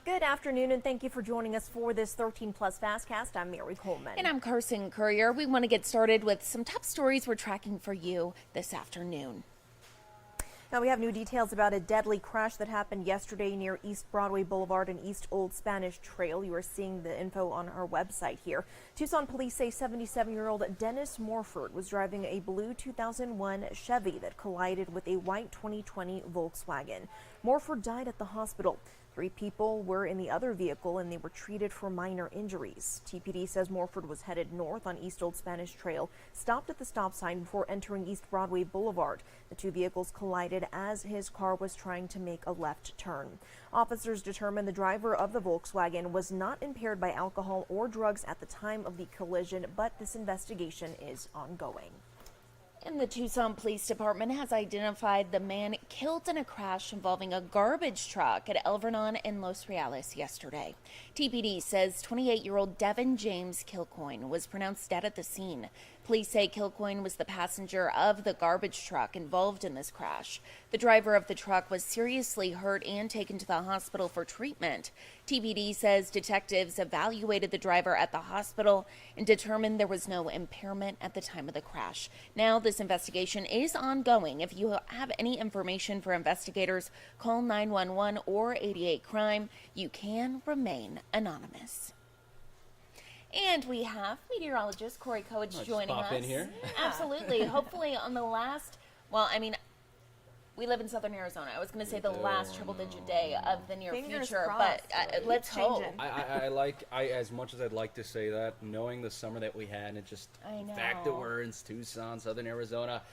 Good afternoon, and thank you for joining us for this 13 Plus FastCast. I'm Mary Coleman. And I'm Carson Courier. We want to get started with some top stories we're tracking for you this afternoon. Now we have new details about a deadly crash that happened yesterday near East Broadway Boulevard and East Old Spanish Trail. You are seeing the info on our website here. Tucson police say 77-year-old Dennis Morford was driving a blue 2001 Chevy that collided with a white 2020 Volkswagen. Morford died at the hospital. 3 people were in the other vehicle and they were treated for minor injuries. TPD says Morford was headed north on East Old Spanish Trail, stopped at the stop sign before entering East Broadway Boulevard. The 2 vehicles collided as his car was trying to make a left turn. Officers determined the driver of the Volkswagen was not impaired by alcohol or drugs at the time of the collision, but this investigation is ongoing. And the Tucson Police Department has identified the man killed in a crash involving a garbage truck at El Vernon and Los Reales yesterday. TPD says 28-year-old Devin James Kilcoyne was pronounced dead at the scene. Police say Kilcoyne was the passenger of the garbage truck involved in this crash. The driver of the truck was seriously hurt and taken to the hospital for treatment. TPD says detectives evaluated the driver at the hospital and determined there was no impairment at the time of the crash. Now, this investigation is ongoing. If you have any information for investigators, call 911 or 88 Crime. You can remain anonymous. And we have meteorologist Corey Coach joining us. In here. Absolutely. Hopefully on the last, we live in southern Arizona. I was going to say the last triple-digit day of the near future, but let's hope. I as much as I'd like to say that, knowing the summer that we had, and just the fact that we're in Tucson, southern Arizona,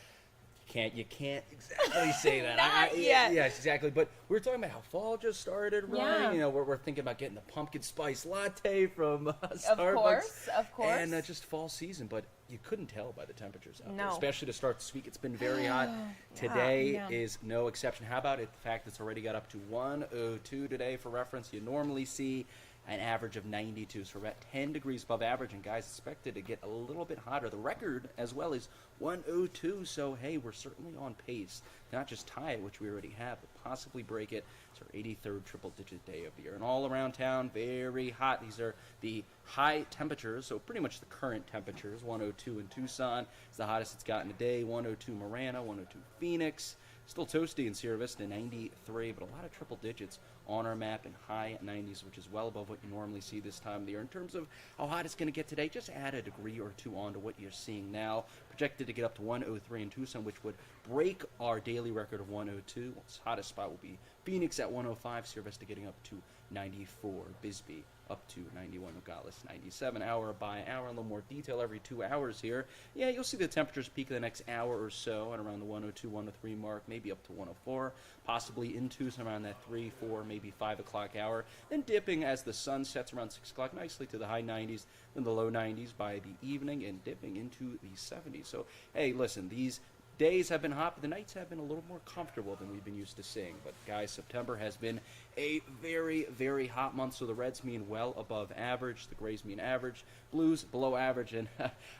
you can't exactly say that. Not yet. Yes, exactly. But we were talking about how fall just started, right? Yeah. You know, we're thinking about getting the pumpkin spice latte from Starbucks. Of course. And just fall season, but you couldn't tell by the temperatures out there, No. especially to start this week. It's been very hot. Today is no exception. How about the fact it's already got up to 102 today? For reference, you normally see an average of 92, so we're at 10 degrees above average, and guys expected to get a little bit hotter. The record as well is 102, so hey, we're certainly on pace to not just tie it, which we already have, but possibly break it. It's our 83rd triple-digit day of the year, and all around town, very hot. These are the high temperatures, so pretty much the current temperatures. 102 in Tucson is the hottest it's gotten today. 102 Marana, 102 Phoenix. Still toasty in Sierra Vista, 93, but a lot of triple digits on our map and high 90s, which is well above what you normally see this time of the year. In terms of how hot it's going to get today, just add a degree or 2 on to what you're seeing now. Projected to get up to 103 in Tucson, which would break our daily record of 102. Its hottest spot will be Phoenix at 105, Sierra Vista getting up to 94, Bisbee up to 91, Nogales 97, hour by hour. A little more detail every 2 hours here. Yeah, you'll see the temperatures peak in the next hour or so at around the 102, 103 mark, maybe up to 104, possibly in Tucson around that 3, 4, maybe 5 o'clock hour, then dipping as the sun sets around 6 o'clock nicely to the high 90s, then the low 90s by the evening, and dipping into the 70s. So, hey, listen, these days have been hot, but the nights have been a little more comfortable than we've been used to seeing. But, guys, September has been a very, very hot month, so the Reds mean well above average, the Grays mean average, Blues below average, and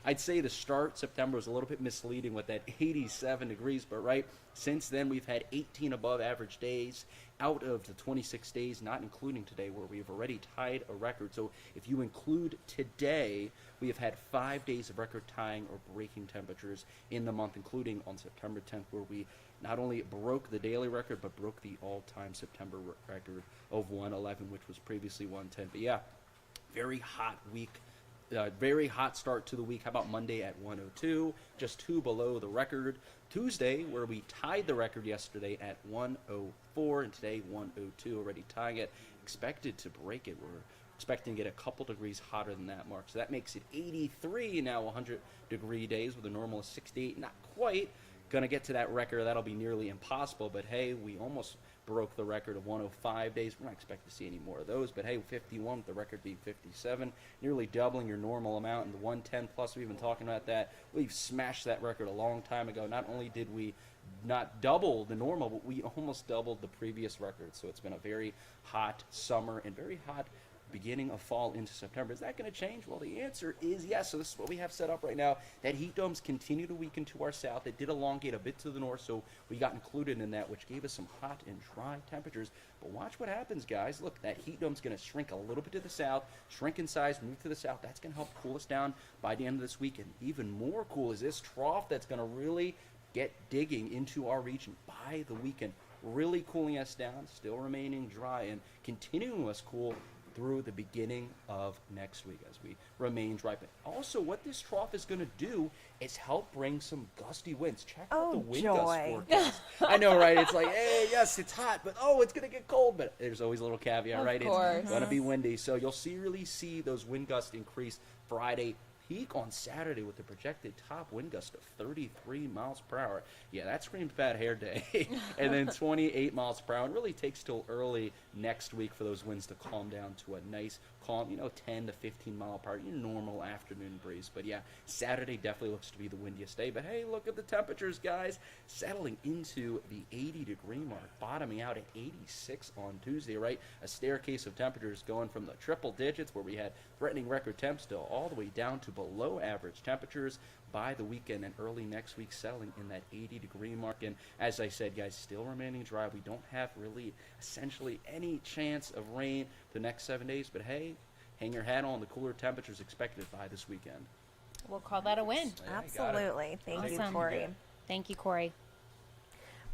I'd say the start, September, was a little bit misleading with that 87 degrees, but right, since then we've had 18 above average days out of the 26 days, not including today, where we've already tied a record. So if you include today, we have had 5 days of record tying or breaking temperatures in the month, including on September 10th, where we not only broke the daily record, but broke the all-time September record of 111, which was previously 110. But yeah, very hot week. Very hot start to the week. How about Monday at 102, just 2 below the record. Tuesday, where we tied the record yesterday at 104, and today 102, already tying it. Expected to break it. We're expecting to get a couple degrees hotter than that mark. So that makes it 83 now, 100-degree days with a normal of 68. Not quite going to get to that record. That'll be nearly impossible. But, hey, we almost broke the record of 105 days. We're not expecting to see any more of those. But, hey, 51 with the record being 57, nearly doubling your normal amount. And the 110 plus, we've been talking about that. We've smashed that record a long time ago. Not only did we not double the normal, but we almost doubled the previous record. So it's been a very hot summer and very hot beginning of fall into September. Is that going to change? Well, the answer is yes. So this is what we have set up right now. That heat domes continue to weaken to our south. It did elongate a bit to the north, so we got included in that, which gave us some hot and dry temperatures. But watch what happens, guys. Look, that heat dome's going to shrink a little bit to the south, shrink in size, move to the south. That's going to help cool us down by the end of this week. And even more cool is this trough that's going to really get digging into our region by the weekend, really cooling us down, still remaining dry, and continuing us cool through the beginning of next week as we remain dry. But also what this trough is going to do is help bring some gusty winds. Check out the wind gust forecast. I know, right? It's like, hey, yes, it's hot, but it's going to get cold. But there's always a little caveat, right? It's going to be windy. So you'll really see those wind gusts increase Friday, peak on Saturday with a projected top wind gust of 33 miles per hour. Yeah, that screams bad hair day. And then 28 miles per hour. It really takes till early next week for those winds to calm down to a nice, calm, 10 to 15 mile per hour, normal afternoon breeze. But yeah, Saturday definitely looks to be the windiest day. But hey, look at the temperatures, guys. Settling into the 80-degree mark, bottoming out at 86 on Tuesday, right? A staircase of temperatures going from the triple digits where we had threatening record temps still all the way down to below average temperatures by the weekend, and early next week settling in that 80-degree mark. And as I said, guys, still remaining dry. We don't have really essentially any chance of rain the next 7 days, but hey, hang your hat on. The cooler temperatures expected by this weekend. We'll call that a win. Yeah, Absolutely. Thank you, Corey. Thank you, Corey.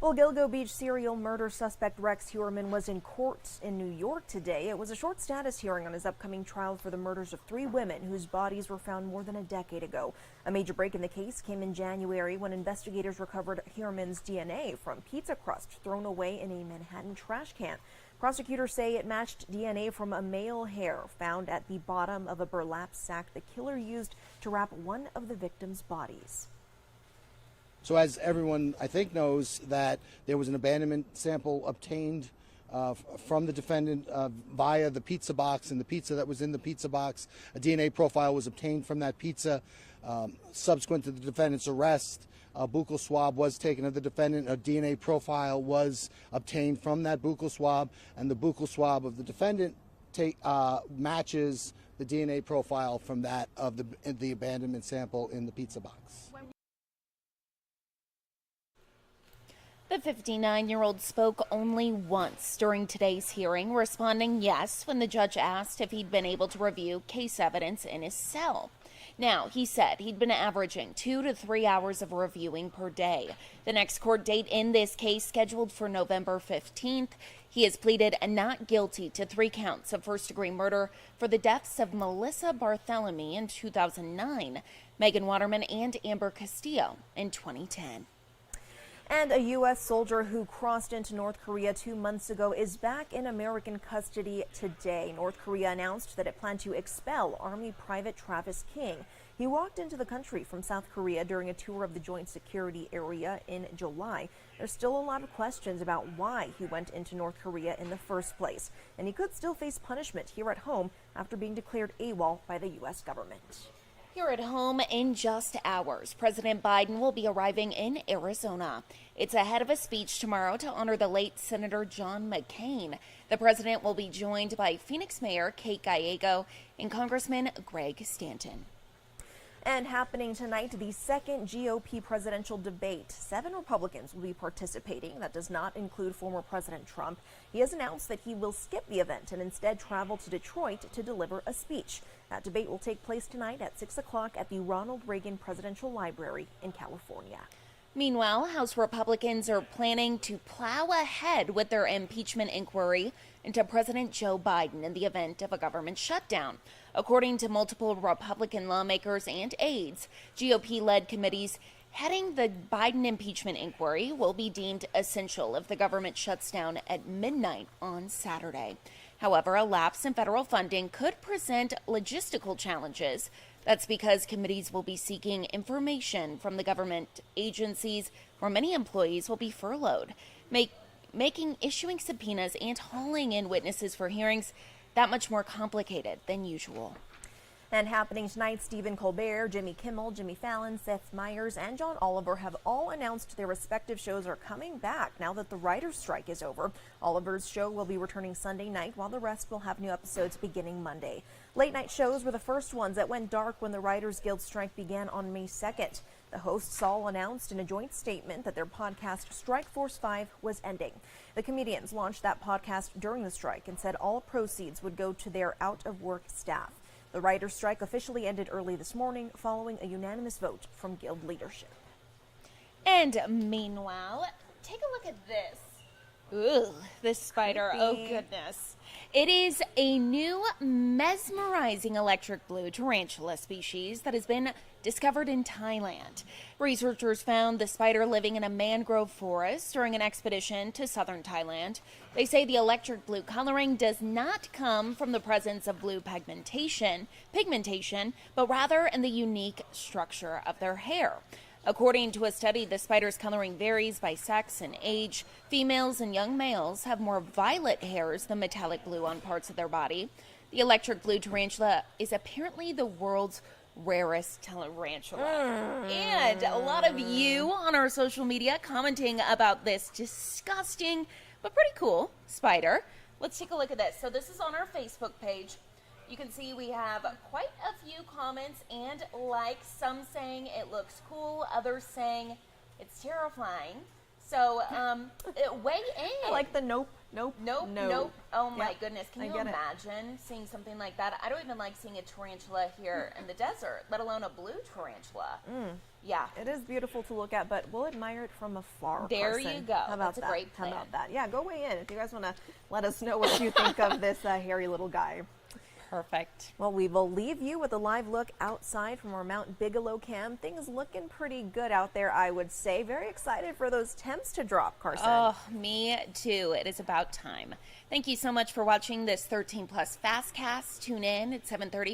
Well, Gilgo Beach serial murder suspect Rex Heuermann was in court in New York today. It was a short status hearing on his upcoming trial for the murders of 3 women whose bodies were found more than a decade ago. A major break in the case came in January when investigators recovered Heuermann's DNA from pizza crust thrown away in a Manhattan trash can. Prosecutors say it matched DNA from a male hair found at the bottom of a burlap sack the killer used to wrap one of the victims' bodies. So as everyone, I think, knows, that there was an abandonment sample obtained from the defendant via the pizza box, and the pizza that was in the pizza box, a DNA profile was obtained from that pizza. Subsequent to the defendant's arrest, a buccal swab was taken of the defendant. A DNA profile was obtained from that buccal swab, and the buccal swab of the defendant matches the DNA profile from that of the abandonment sample in the pizza box. The 59-year-old spoke only once during today's hearing, responding yes when the judge asked if he'd been able to review case evidence in his cell. Now, he said he'd been averaging 2 to 3 hours of reviewing per day. The next court date in this case scheduled for November 15th. He has pleaded not guilty to 3 counts of first-degree murder for the deaths of Melissa Barthelemy in 2009, Megan Waterman, and Amber Castillo in 2010. And a U.S. soldier who crossed into North Korea 2 months ago is back in American custody today. North Korea announced that it planned to expel Army Private Travis King. He walked into the country from South Korea during a tour of the joint security area in July. There's still a lot of questions about why he went into North Korea in the first place. And he could still face punishment here at home after being declared AWOL by the U.S. government. Here at home in just hours, President Biden will be arriving in Arizona. It's ahead of a speech tomorrow to honor the late Senator John McCain. The president will be joined by Phoenix Mayor Kate Gallego and Congressman Greg Stanton. And happening tonight, the second GOP presidential debate. 7 Republicans will be participating. That does not include former President Trump. He has announced that he will skip the event and instead travel to Detroit to deliver a speech. That debate will take place tonight at 6 o'clock at the Ronald Reagan Presidential Library in California. Meanwhile, House Republicans are planning to plow ahead with their impeachment inquiry into President Joe Biden in the event of a government shutdown. According to multiple Republican lawmakers and aides, GOP-led committees heading the Biden impeachment inquiry will be deemed essential if the government shuts down at midnight on Saturday. However, a lapse in federal funding could present logistical challenges. That's because committees will be seeking information from the government agencies where many employees will be furloughed, making issuing subpoenas and hauling in witnesses for hearings that much more complicated than usual. And happening tonight, Stephen Colbert, Jimmy Kimmel, Jimmy Fallon, Seth Meyers, and John Oliver have all announced their respective shows are coming back now that the writer's strike is over. Oliver's show will be returning Sunday night, while the rest will have new episodes beginning Monday. Late night shows were the first ones that went dark when the Writers Guild strike began on May 2nd. The hosts all announced in a joint statement that their podcast Strike Force 5 was ending. The comedians launched that podcast during the strike and said all proceeds would go to their out-of-work staff. The writers' strike officially ended early this morning following a unanimous vote from Guild leadership. And meanwhile, take a look at this. Ooh, this spider. Creepy. Oh, goodness. It is a new mesmerizing electric blue tarantula species that has been discovered in Thailand. Researchers found the spider living in a mangrove forest during an expedition to southern Thailand. They say the electric blue coloring does not come from the presence of blue pigmentation, but rather in the unique structure of their hair. According to a study, the spider's coloring varies by sex and age. Females and young males have more violet hairs than metallic blue on parts of their body. The electric blue tarantula is apparently the world's rarest tarantula. And a lot of you on our social media commenting about this disgusting but pretty cool spider. Let's take a look at this. So this is on our Facebook page. You can see we have quite a few comments and likes, some saying it looks cool, others saying it's terrifying. So weigh in. I like the nope. Oh my Yep, goodness. Can I you get it. imagine seeing something like that? I don't even like seeing a tarantula here in the desert, let alone a blue tarantula. Yeah. It is beautiful to look at, but we'll admire it from afar. There Carson. you go. How about That's a that? great How plan. about that? Yeah, go weigh in if you guys want to let us know what you think of this hairy little guy. Perfect. Well, we will leave you with a live look outside from our Mount Bigelow cam. Things looking pretty good out there, I would say. Very excited for those temps to drop, Carson. Oh, me too. It is about time. Thank you so much for watching this 13 Plus FastCast. Tune in at 7:30 for